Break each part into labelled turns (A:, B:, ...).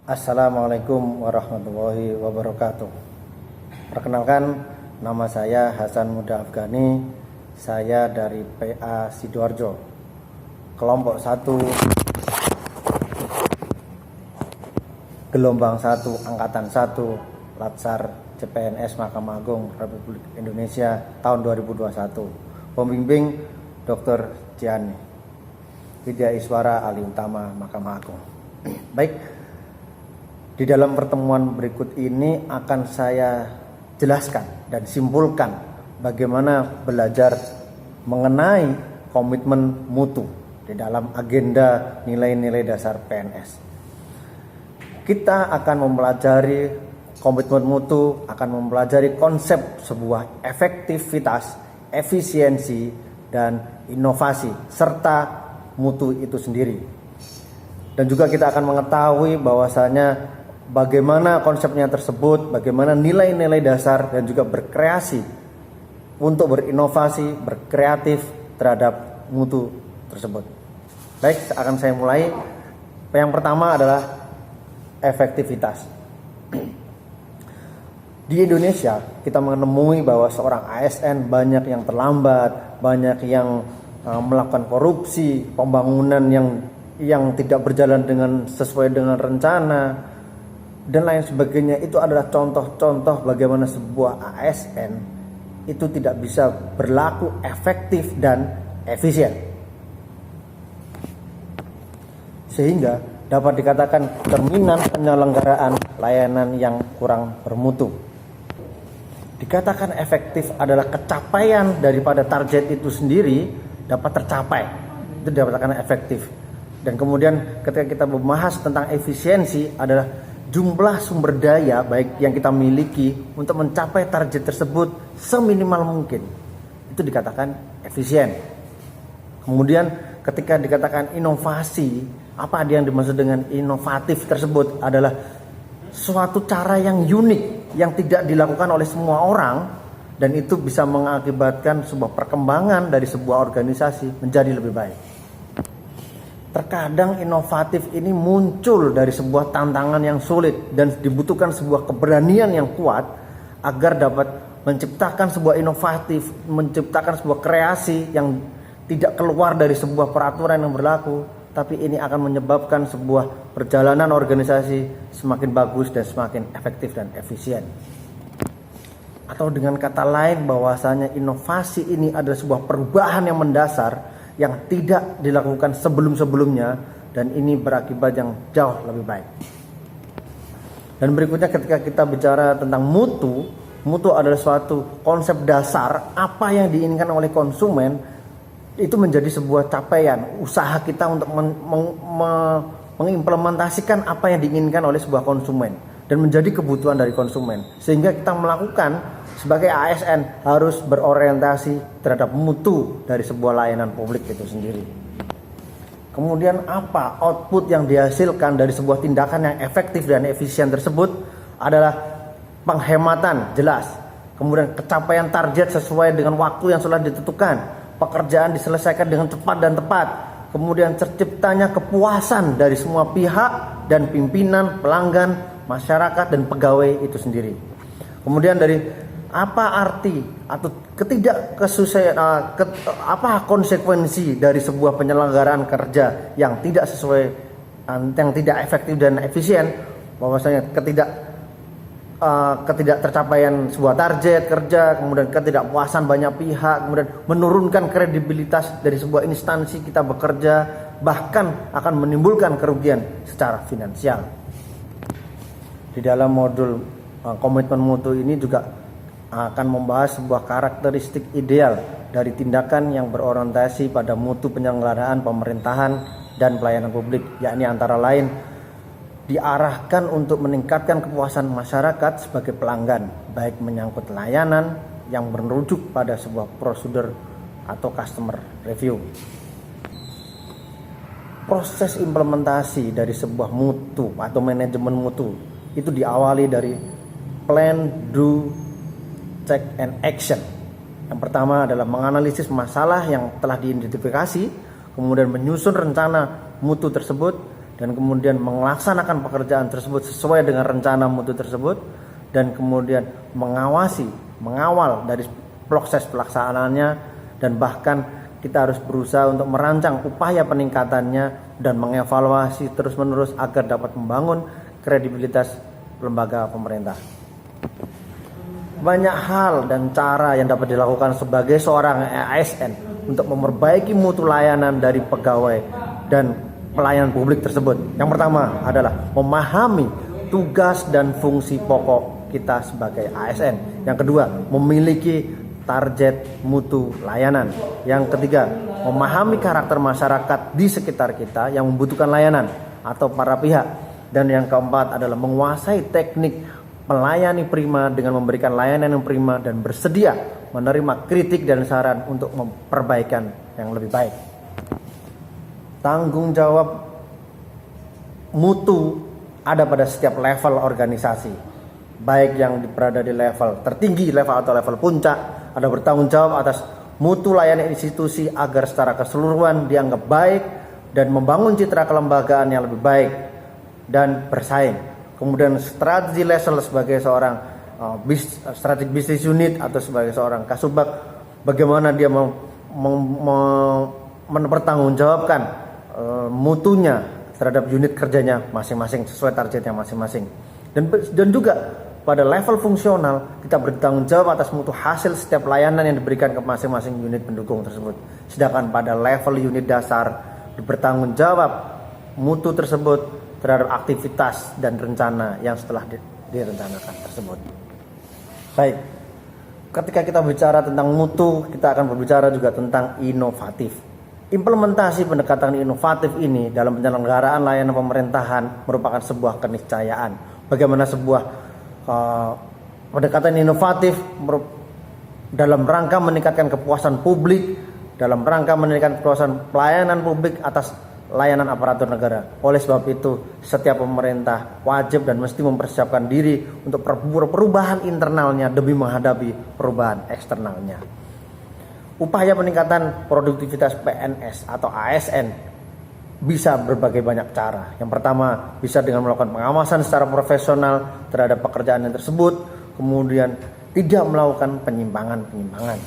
A: Assalamualaikum warahmatullahi wabarakatuh. Perkenalkan, nama saya Hasan Muda Afghani. Saya dari PA Sidoarjo, kelompok 1, gelombang 1, angkatan 1, Latsar CPNS Mahkamah Agung Republik Indonesia tahun 2021. Pembimbing Dr. Ciani Widya Iswara Ahli Utama Mahkamah Agung. Baik, di dalam pertemuan berikut ini akan saya jelaskan dan simpulkan bagaimana belajar mengenai komitmen mutu di dalam agenda nilai-nilai dasar PNS. Kita akan mempelajari komitmen mutu, akan mempelajari konsep sebuah efektivitas, efisiensi, dan inovasi, serta mutu itu sendiri. Dan juga kita akan mengetahui bahwasanya bagaimana konsepnya tersebut, bagaimana nilai-nilai dasar dan juga berkreasi untuk berinovasi, berkreatif terhadap mutu tersebut. Baik, akan saya mulai. Yang pertama adalah efektivitas. Di Indonesia kita menemui bahwa seorang ASN banyak yang terlambat, banyak yang melakukan korupsi, pembangunan yang tidak berjalan sesuai dengan rencana dan lain sebagainya. Itu adalah contoh-contoh bagaimana sebuah ASN itu tidak bisa berlaku efektif dan efisien, sehingga dapat dikatakan cerminan penyelenggaraan layanan yang kurang bermutu. Dikatakan efektif adalah capaian daripada target itu sendiri dapat tercapai, itu dikatakan efektif. Dan kemudian ketika kita membahas tentang efisiensi adalah jumlah sumber daya baik yang kita miliki untuk mencapai target tersebut seminimal mungkin. Itu dikatakan efisien. Kemudian ketika dikatakan inovasi, apa yang dimaksud dengan inovatif tersebut adalah suatu cara yang unik yang tidak dilakukan oleh semua orang, dan itu bisa mengakibatkan sebuah perkembangan dari sebuah organisasi menjadi lebih baik. Terkadang inovatif ini muncul dari sebuah tantangan yang sulit dan dibutuhkan sebuah keberanian yang kuat agar dapat menciptakan sebuah inovatif, menciptakan sebuah kreasi yang tidak keluar dari sebuah peraturan yang berlaku, tapi ini akan menyebabkan sebuah perjalanan organisasi semakin bagus dan semakin efektif dan efisien. Atau dengan kata lain bahwasanya inovasi ini adalah sebuah perubahan yang mendasar yang tidak dilakukan sebelum-sebelumnya, dan ini berakibat yang jauh lebih baik. Dan berikutnya ketika kita bicara tentang mutu adalah suatu konsep dasar apa yang diinginkan oleh konsumen, itu menjadi sebuah capaian usaha kita untuk mengimplementasikan apa yang diinginkan oleh sebuah konsumen dan menjadi kebutuhan dari konsumen, sehingga kita melakukan sebagai ASN harus berorientasi terhadap mutu dari sebuah layanan publik itu sendiri. Kemudian apa output yang dihasilkan dari sebuah tindakan yang efektif dan efisien tersebut adalah penghematan jelas, kemudian pencapaian target sesuai dengan waktu yang sudah ditentukan, pekerjaan diselesaikan dengan cepat dan tepat, kemudian terciptanya kepuasan dari semua pihak dan pimpinan, pelanggan, masyarakat dan pegawai itu sendiri. Kemudian dari apa arti atau apa konsekuensi dari sebuah penyelenggaraan kerja yang tidak sesuai, yang tidak efektif dan efisien, bahwasanya ketidak tercapaian sebuah target kerja, kemudian ketidakpuasan banyak pihak, kemudian menurunkan kredibilitas dari sebuah instansi kita bekerja, bahkan akan menimbulkan kerugian secara finansial. Di dalam modul komitmen mutu ini juga akan membahas sebuah karakteristik ideal dari tindakan yang berorientasi pada mutu penyelenggaraan pemerintahan dan pelayanan publik, yakni antara lain diarahkan untuk meningkatkan kepuasan masyarakat sebagai pelanggan, baik menyangkut layanan yang merujuk pada sebuah prosedur atau customer review. Proses implementasi dari sebuah mutu atau manajemen mutu itu diawali dari plan, do, check, and action. Yang pertama adalah menganalisis masalah yang telah diidentifikasi, kemudian menyusun rencana mutu tersebut, dan kemudian melaksanakan pekerjaan tersebut sesuai dengan rencana mutu tersebut, dan kemudian mengawal dari proses pelaksanaannya, dan bahkan kita harus berusaha untuk merancang upaya peningkatannya dan mengevaluasi terus-menerus agar dapat membangun kredibilitas lembaga pemerintah. Banyak hal dan cara yang dapat dilakukan sebagai seorang ASN untuk memperbaiki mutu layanan dari pegawai dan pelayanan publik tersebut. Yang pertama adalah memahami tugas dan fungsi pokok kita sebagai ASN. Yang kedua, memiliki target mutu layanan. Yang ketiga, memahami karakter masyarakat di sekitar kita yang membutuhkan layanan atau para pihak. Dan yang keempat adalah menguasai teknik melayani prima dengan memberikan layanan yang prima dan bersedia menerima kritik dan saran untuk memperbaikan yang lebih baik. Tanggung jawab mutu ada pada setiap level organisasi, baik yang berada di level tertinggi, level atau level puncak, ada bertanggung jawab atas mutu layanan institusi agar secara keseluruhan dianggap baik dan membangun citra kelembagaan yang lebih baik dan bersaing. Kemudian strategi level sebagai seorang strategi bisnis unit atau sebagai seorang kasubag, bagaimana dia mempertanggungjawabkan mutunya terhadap unit kerjanya masing-masing sesuai targetnya masing-masing. Dan juga pada level fungsional kita bertanggung jawab atas mutu hasil setiap layanan yang diberikan ke masing-masing unit pendukung tersebut. Sedangkan pada level unit dasar bertanggung jawab mutu tersebut terhadap aktivitas dan rencana yang setelah direncanakan tersebut. Baik, ketika kita bicara tentang mutu, kita akan berbicara juga tentang inovatif. Implementasi pendekatan inovatif ini dalam penyelenggaraan layanan pemerintahan merupakan sebuah keniscayaan. Bagaimana sebuah pendekatan inovatif dalam rangka meningkatkan kepuasan publik, dalam rangka meningkatkan kepuasan pelayanan publik atas layanan aparatur negara. Oleh sebab itu, setiap pemerintah wajib dan mesti mempersiapkan diri untuk perubahan internalnya demi menghadapi perubahan eksternalnya. Upaya peningkatan produktivitas PNS atau ASN bisa berbagai banyak cara. Yang pertama, bisa dengan melakukan pengawasan secara profesional terhadap pekerjaan yang tersebut, kemudian tidak melakukan penyimpangan-penyimpangan.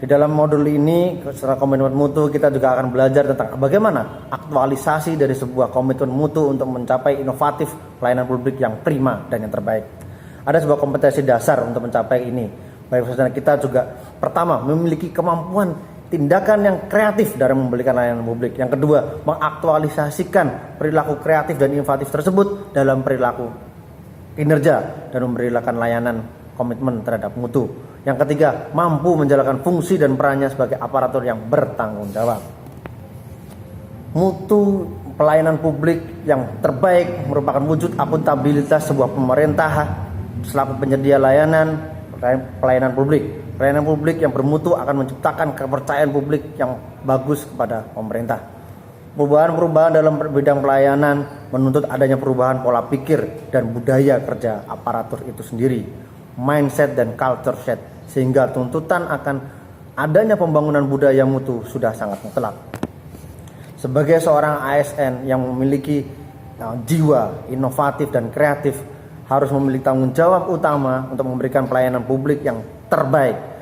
A: Di dalam modul ini, secara komitmen mutu, kita juga akan belajar tentang bagaimana aktualisasi dari sebuah komitmen mutu untuk mencapai inovatif pelayanan publik yang prima dan yang terbaik. Ada sebuah kompetensi dasar untuk mencapai ini. Baik, kita juga pertama memiliki kemampuan tindakan yang kreatif dalam memberikan layanan publik. Yang kedua, mengaktualisasikan perilaku kreatif dan inovatif tersebut dalam perilaku kinerja dan memberikan layanan komitmen terhadap mutu. Yang ketiga, mampu menjalankan fungsi dan perannya sebagai aparatur yang bertanggung jawab. Mutu pelayanan publik yang terbaik merupakan wujud akuntabilitas sebuah pemerintah selaku penyedia pelayanan publik. Pelayanan publik yang bermutu akan menciptakan kepercayaan publik yang bagus kepada pemerintah. Perubahan-perubahan dalam bidang pelayanan menuntut adanya perubahan pola pikir dan budaya kerja aparatur itu sendiri, mindset dan culture set, sehingga tuntutan akan adanya pembangunan budaya mutu sudah sangat mutlak. Sebagai seorang ASN yang memiliki jiwa inovatif dan kreatif, harus memiliki tanggung jawab utama untuk memberikan pelayanan publik yang terbaik.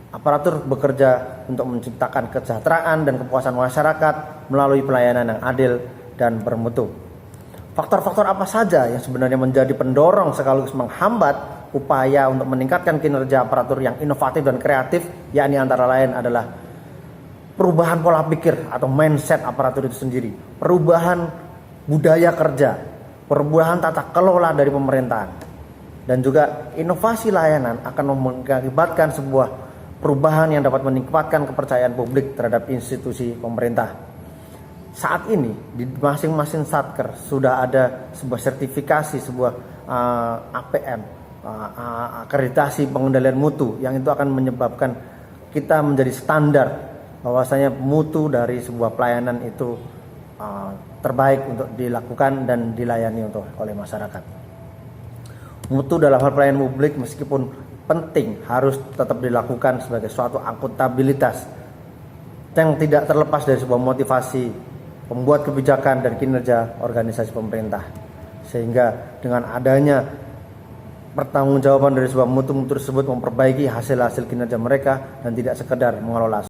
A: Aparatur bekerja untuk menciptakan kesejahteraan dan kepuasan masyarakat melalui pelayanan yang adil dan bermutu. Faktor-faktor apa saja yang sebenarnya menjadi pendorong sekaligus menghambat upaya untuk meningkatkan kinerja aparatur yang inovatif dan kreatif, yakni antara lain adalah perubahan pola pikir atau mindset aparatur itu sendiri, perubahan budaya kerja, perubahan tata kelola dari pemerintahan, dan juga inovasi layanan akan mengakibatkan sebuah perubahan yang dapat meningkatkan kepercayaan publik terhadap institusi pemerintah. Saat ini di masing-masing satker sudah ada sebuah sertifikasi, sebuah APM, akreditasi pengendalian mutu, yang itu akan menyebabkan kita menjadi standar bahwasanya mutu dari sebuah pelayanan itu terbaik untuk dilakukan dan dilayani oleh masyarakat. Mutu dalam hal pelayanan publik meskipun penting harus tetap dilakukan sebagai suatu akuntabilitas yang tidak terlepas dari sebuah motivasi pembuat kebijakan dan kinerja organisasi pemerintah. Sehingga dengan adanya pertanggungjawaban dari sebuah mutu-mutu tersebut memperbaiki hasil-hasil kinerja mereka dan tidak sekedar mengelola